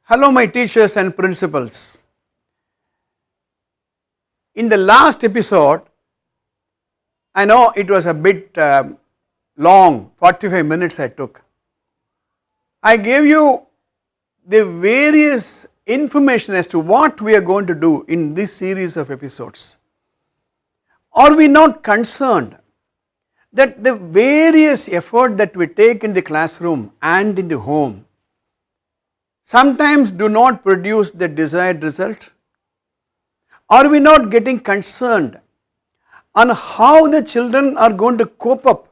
Hello my teachers and principals. In the last episode, I know it was a bit long, 45 minutes I took. I gave you the various information as to what we are going to do in this series of episodes. Are we not concerned that the various effort that we take in the classroom and in the home sometimes do not produce the desired result? Are we not getting concerned on how the children are going to cope up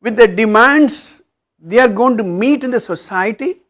with the demands they are going to meet in the society?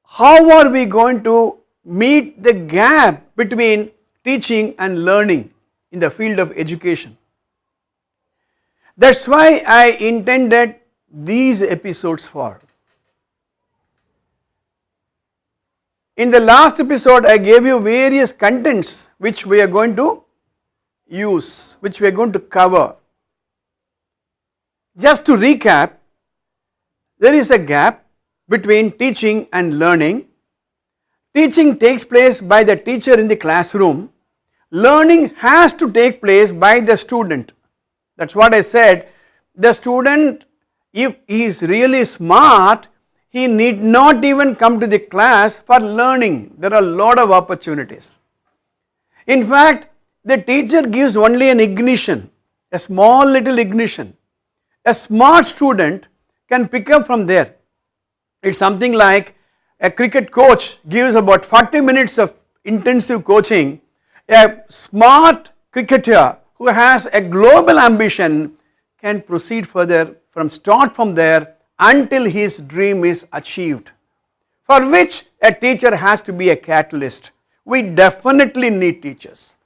How are we going to meet the gap between teaching and learning in the field of education? That's why I intended these episodes for. In the last episode, I gave you various contents which we are going to use, which we are going to cover. Just to recap, there is a gap between teaching and learning. Teaching takes place by the teacher in the classroom. Learning has to take place by the student. That's what I said. The student, if he is really smart, he need not even come to the class for learning. There are a lot of opportunities. In fact, the teacher gives only an ignition, a small little ignition. A smart student can pick up from there. It's something like a cricket coach gives about 40 minutes of intensive coaching. A smart cricketer who has a global ambition can proceed further start from there until his dream is achieved, for which a teacher has to be a catalyst. We definitely need teachers.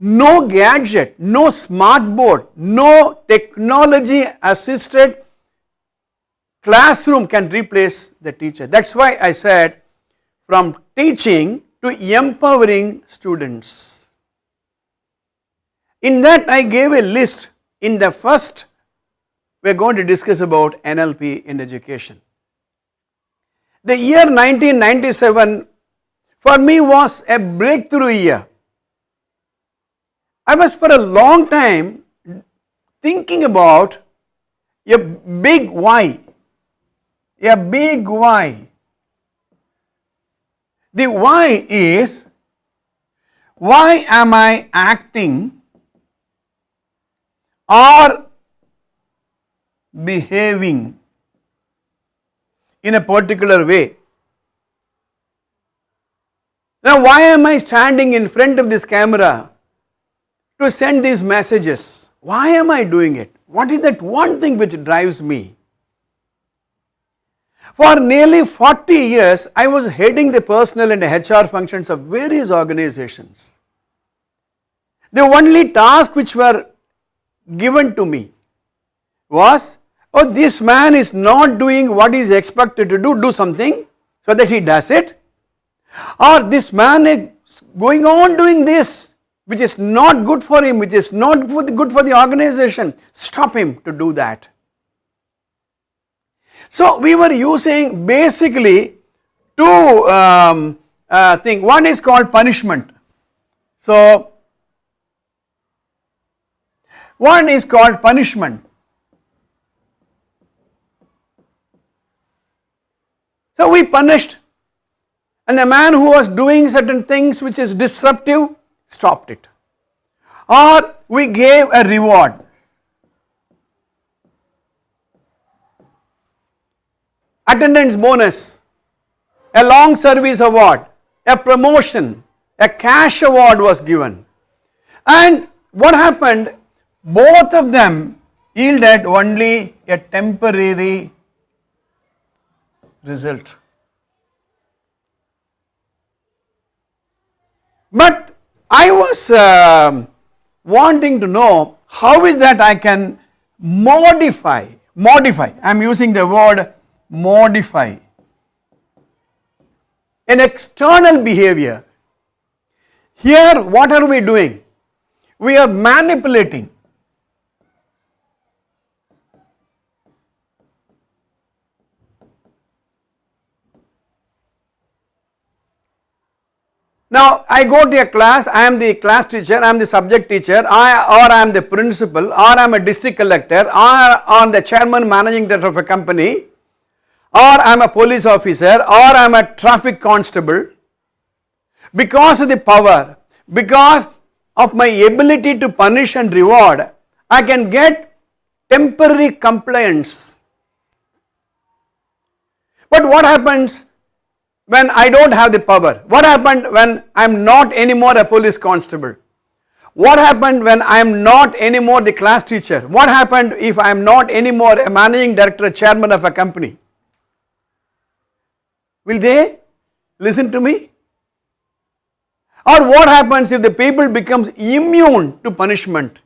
No gadget, no smart board, no technology assisted classroom can replace the teacher. That's why I said from teaching to empowering students. In that I gave a list. In the first, we are going to discuss about NLP in education. The year 1997 for me was a breakthrough year. I was for a long time thinking about a big why. A big why. The why is, why am I acting or behaving in a particular way? Now, why am I standing in front of this camera to send these messages? Why am I doing it? What is that one thing which drives me? For nearly 40 years, I was heading the personnel and HR functions of various organizations. The only task which were given to me was, oh, this man is not doing what he is expected to do something so that he does it. Or this man is going on doing this which is not good for him, which is not good for the organization. Stop him to do that. So we were using basically two things. One is called punishment. So one is called punishment. So we punished, and the man who was doing certain things which is disruptive, stopped it. Or we gave a reward. Attendance bonus, a long service award, a promotion, a cash award was given. And what happened? Both of them yielded only a temporary result. But I was wanting to know how is that I can modify, I am using the word modify, an external behavior. Here what are we doing? We are manipulating. Now I go to a class, I am the class teacher, I am the subject teacher, or I am the principal, or I am a district collector, or I am the chairman managing director of a company, or I am a police officer, or I am a traffic constable. Because of the power, because of my ability to punish and reward, I can get temporary compliance. But what happens when I don't have the power? What happened when I am not anymore a police constable? What happened when I am not anymore the class teacher? What happened if I am not anymore a managing director, chairman of a company? Will they listen to me? Or what happens if the people becomes immune to punishment,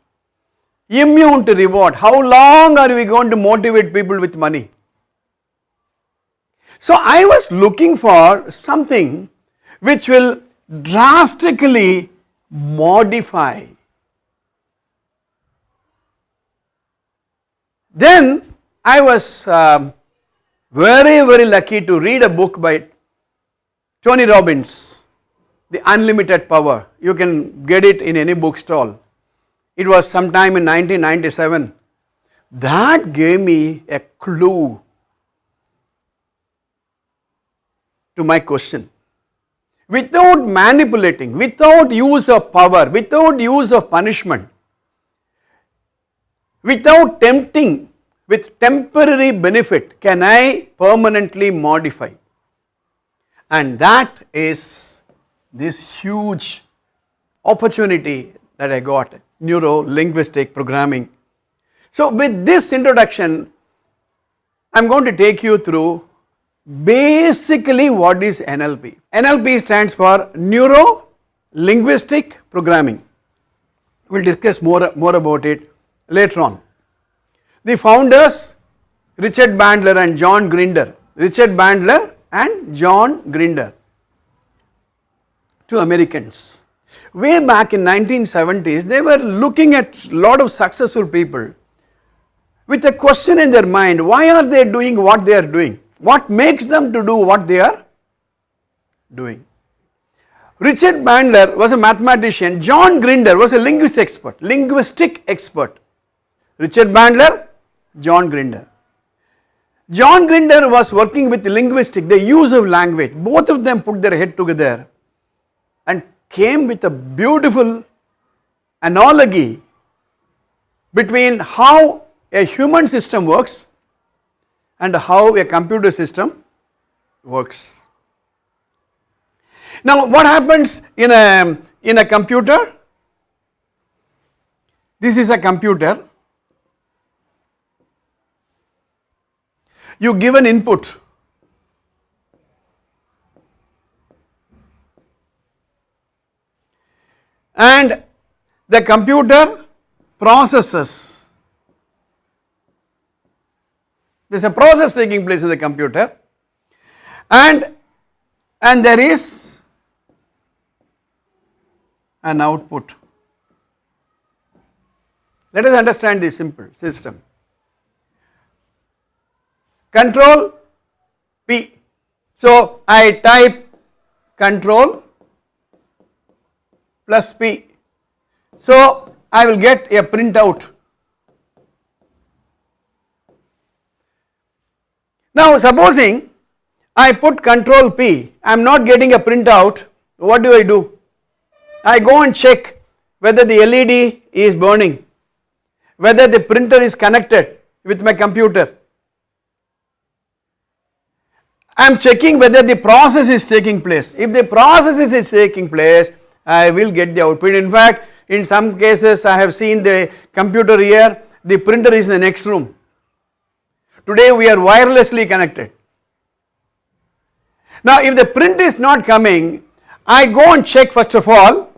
immune to reward? How long are we going to motivate people with money? So I was looking for something which will drastically modify. Then I was very lucky to read a book by Tony Robbins, The Unlimited Power. You can get it in any bookstall. It was sometime in 1997. That gave me a clue to my question. Without manipulating, without use of power, without use of punishment, without tempting with temporary benefit, can I permanently modify? And that is this huge opportunity that I got, neuro-linguistic programming. So with this introduction, I am going to take you through basically what is NLP. NLP stands for neuro-linguistic programming. We will discuss more about it later on. The founders, Richard Bandler and John Grinder. Richard Bandler and John Grinder, two Americans. Way back in 1970s, they were looking at a lot of successful people with a question in their mind: why are they doing what they are doing? What makes them to do what they are doing? Richard Bandler was a mathematician. John Grinder was a linguistic expert. Richard Bandler, John Grinder. John Grinder was working with linguistic, the use of language. Both of them put their head together and came with a beautiful analogy between how a human system works and how a computer system works. Now what happens in a computer? This is a computer. You give an input. And the computer processes. There is a process taking place in the computer, and there is an output. Let us understand this simple system. Control P. So I type control plus P. So I will get a printout. Now supposing I put control P, I am not getting a printout, what do? I go and check whether the LED is burning, whether the printer is connected with my computer. I am checking whether the process is taking place. If the process is taking place, I will get the output. In fact, in some cases I have seen the computer here, the printer is in the next room. Today we are wirelessly connected. Now if the print is not coming, I go and check first of all.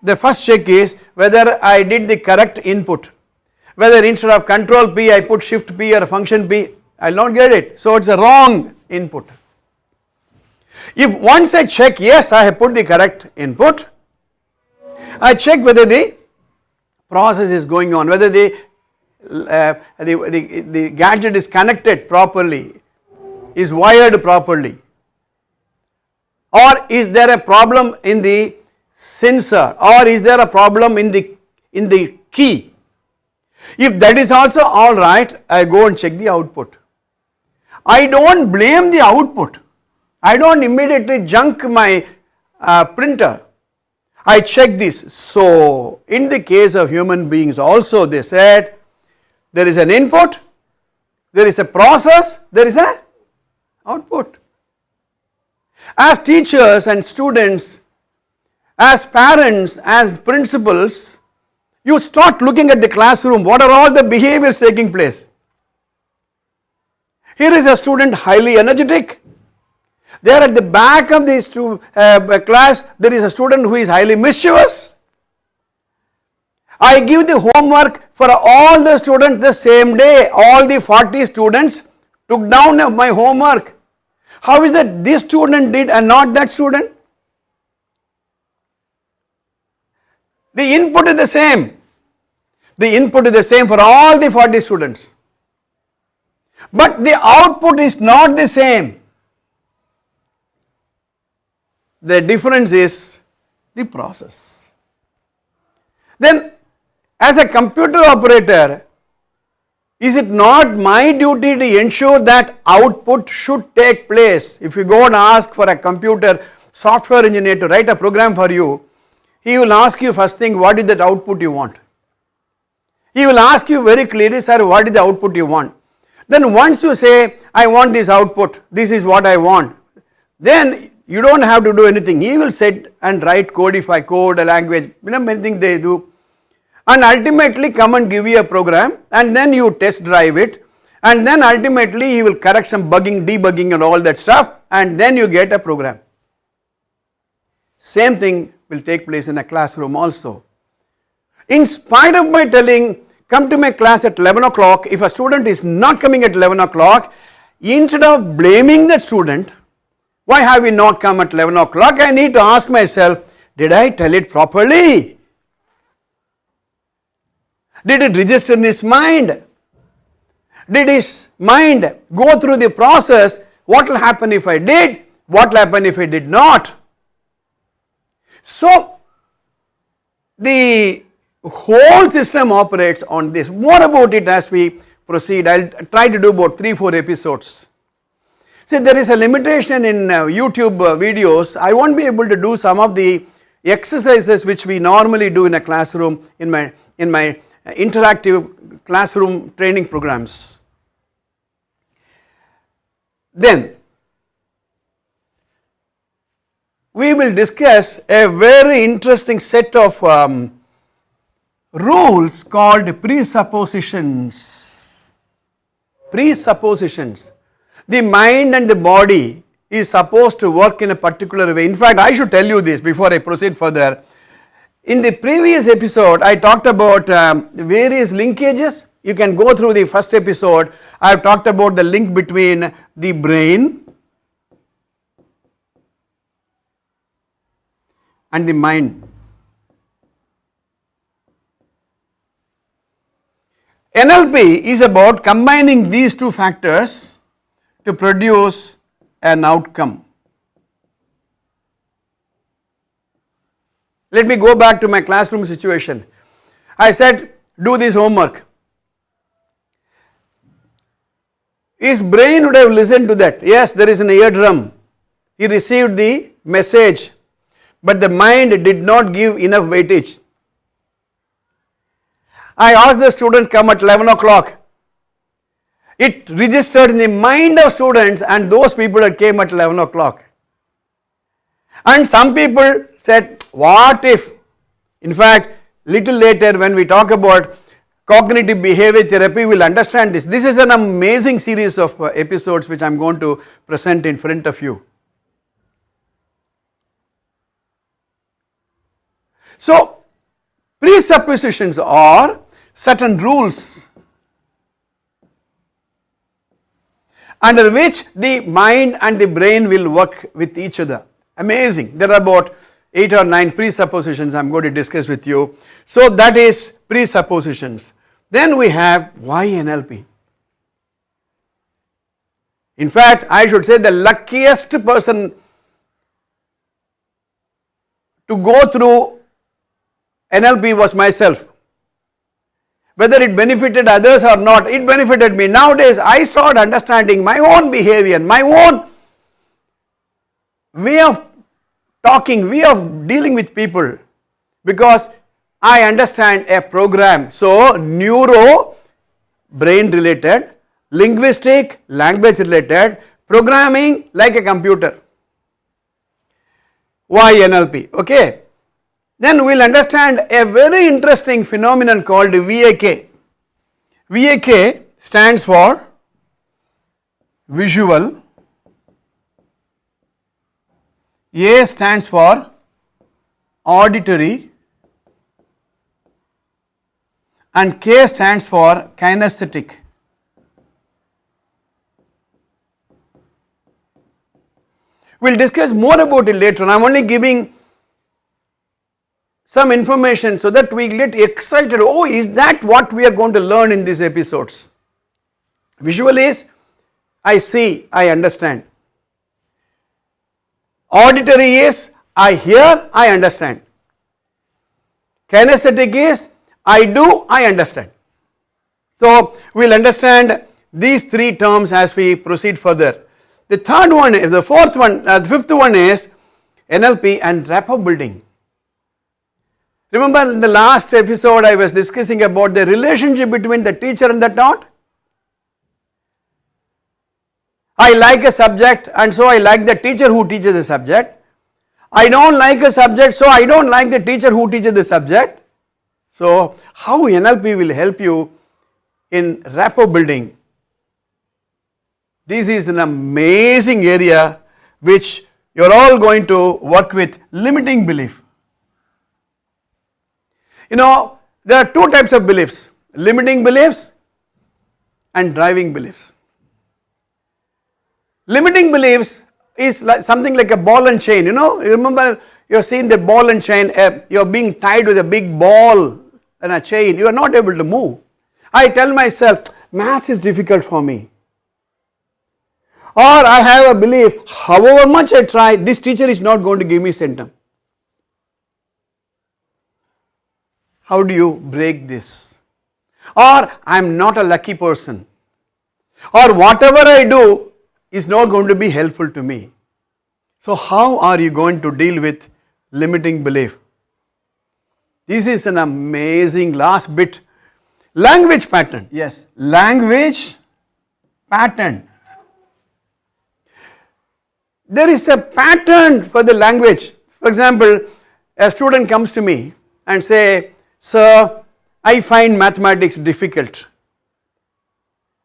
The first check is whether I did the correct input. Whether instead of control P I put shift P or function P, I will not get it. So it is a wrong input. If once I check yes, I have put the correct input, I check whether the process is going on, whether the gadget is connected properly, is wired properly. or is there a problem in the sensor, or is there a problem in the key? If that is also all right, I go and check the output. I don't blame the output. I don't immediately junk my printer. I check this. So, in the case of human beings also, they said there is an input, there is a process, there is a output. As teachers and students, as parents, as principals, you start looking at the classroom. What are all the behaviors taking place? Here is a student highly energetic. There at the back of the class, there is a student who is highly mischievous. I give the homework for all the students the same day. All the 40 students took down my homework. How is that this student did and not that student? The input is the same. The input is the same for all the 40 students. But the output is not the same. The difference is the process. Then, as a computer operator, is it not my duty to ensure that output should take place? If you go and ask for a computer software engineer to write a program for you, he will ask you first thing, what is that output you want? He will ask you very clearly, sir, what is the output you want? Then once you say, I want this output, this is what I want, then you don't have to do anything. He will sit and write, codify, code a language, many things they do, and ultimately come and give you a program, and then you test drive it, and then ultimately he will correct some bugging, debugging and all that stuff, and then you get a program. Same thing will take place in a classroom also. In spite of my telling, come to my class at 11 o'clock, if a student is not coming at 11 o'clock, instead of blaming that student, why have you not come at 11 o'clock? I need to ask myself, did I tell it properly? Did it register in his mind? Did his mind go through the process? What will happen if I did? What will happen if I did not? So, the whole system operates on this. More about it as we proceed. I will try to do about 3-4 episodes. See, there is a limitation in YouTube videos. I won't be able to do some of the exercises which we normally do in a classroom, in my interactive classroom training programs. Then, we will discuss a very interesting set of rules called presuppositions. Presuppositions. The mind and the body is supposed to work in a particular way. In fact, I should tell you this before I proceed further. In the previous episode, I talked about various linkages. You can go through the first episode. I have talked about the link between the brain and the mind. NLP is about combining these two factors to produce an outcome. Let me go back to my classroom situation. I said, do this homework. His brain would have listened to that. Yes, there is an eardrum. He received the message, but the mind did not give enough weightage. I asked the students come at 11 o'clock. It registered in the mind of students and those people that came at 11 o'clock. And some people said, what if? In fact, little later when we talk about cognitive behavior therapy, we will understand this. This is an amazing series of episodes which I am going to present in front of you. So, presuppositions are certain rules under which the mind and the brain will work with each other. Amazing. There are about 8 or 9 presuppositions I am going to discuss with you. So that is presuppositions. Then we have why NLP. In fact, I should say the luckiest person to go through NLP was myself. Whether it benefited others or not, it benefited me. Nowadays, I started understanding my own behavior, my own way of talking, way of dealing with people, because I understand a program. So, neuro, brain related, linguistic, language related, programming like a computer. Why NLP? Okay. Then we will understand a very interesting phenomenon called VAK. VAK stands for visual, A stands for auditory, and K stands for kinesthetic. We will discuss more about it later on. I am only giving some information so that we get excited. Oh, is that what we are going to learn in these episodes? Visual is I see, I understand. Auditory is I hear, I understand. Kinesthetic is I do, I understand. So, we will understand these three terms as we proceed further. The third one, the fifth one is NLP and rapport building. Remember in the last episode I was discussing about the relationship between the teacher and the taught. I like a subject and so I like the teacher who teaches the subject. I don't like a subject, so I don't like the teacher who teaches the subject. So, how NLP will help you in rapport building? This is an amazing area which you are all going to work with. Limiting belief. You know, there are two types of beliefs, limiting beliefs and driving beliefs. Limiting beliefs is like something like a ball and chain, you know, you remember you have seen the ball and chain, you are being tied with a big ball and a chain, you are not able to move. I tell myself, maths is difficult for me. Or I have a belief, however much I try, this teacher is not going to give me centum. How do you break this? Or I am not a lucky person. Or whatever I do is not going to be helpful to me. So how are you going to deal with limiting belief? This is an amazing last bit. Language pattern. Yes, language pattern. There is a pattern for the language. For example, a student comes to me and say, sir, I find mathematics difficult.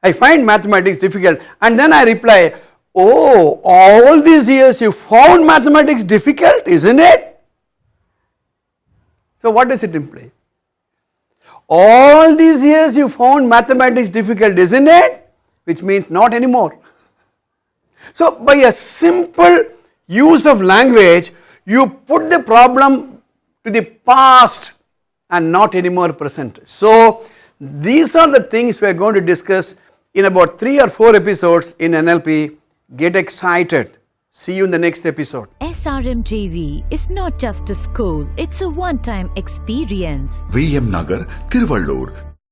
I find mathematics difficult. And then I reply, oh, all these years you found mathematics difficult, isn't it? So what does it imply? All these years you found mathematics difficult, isn't it? Which means not anymore. So by a simple use of language, you put the problem to the past and not anymore present. So these are the things we are going to discuss in about 3 or 4 episodes in NLP. Get excited. See you in the next episode. SRMJV is not just a school, it's a one-time experience. VM Nagar, Tiruvallur,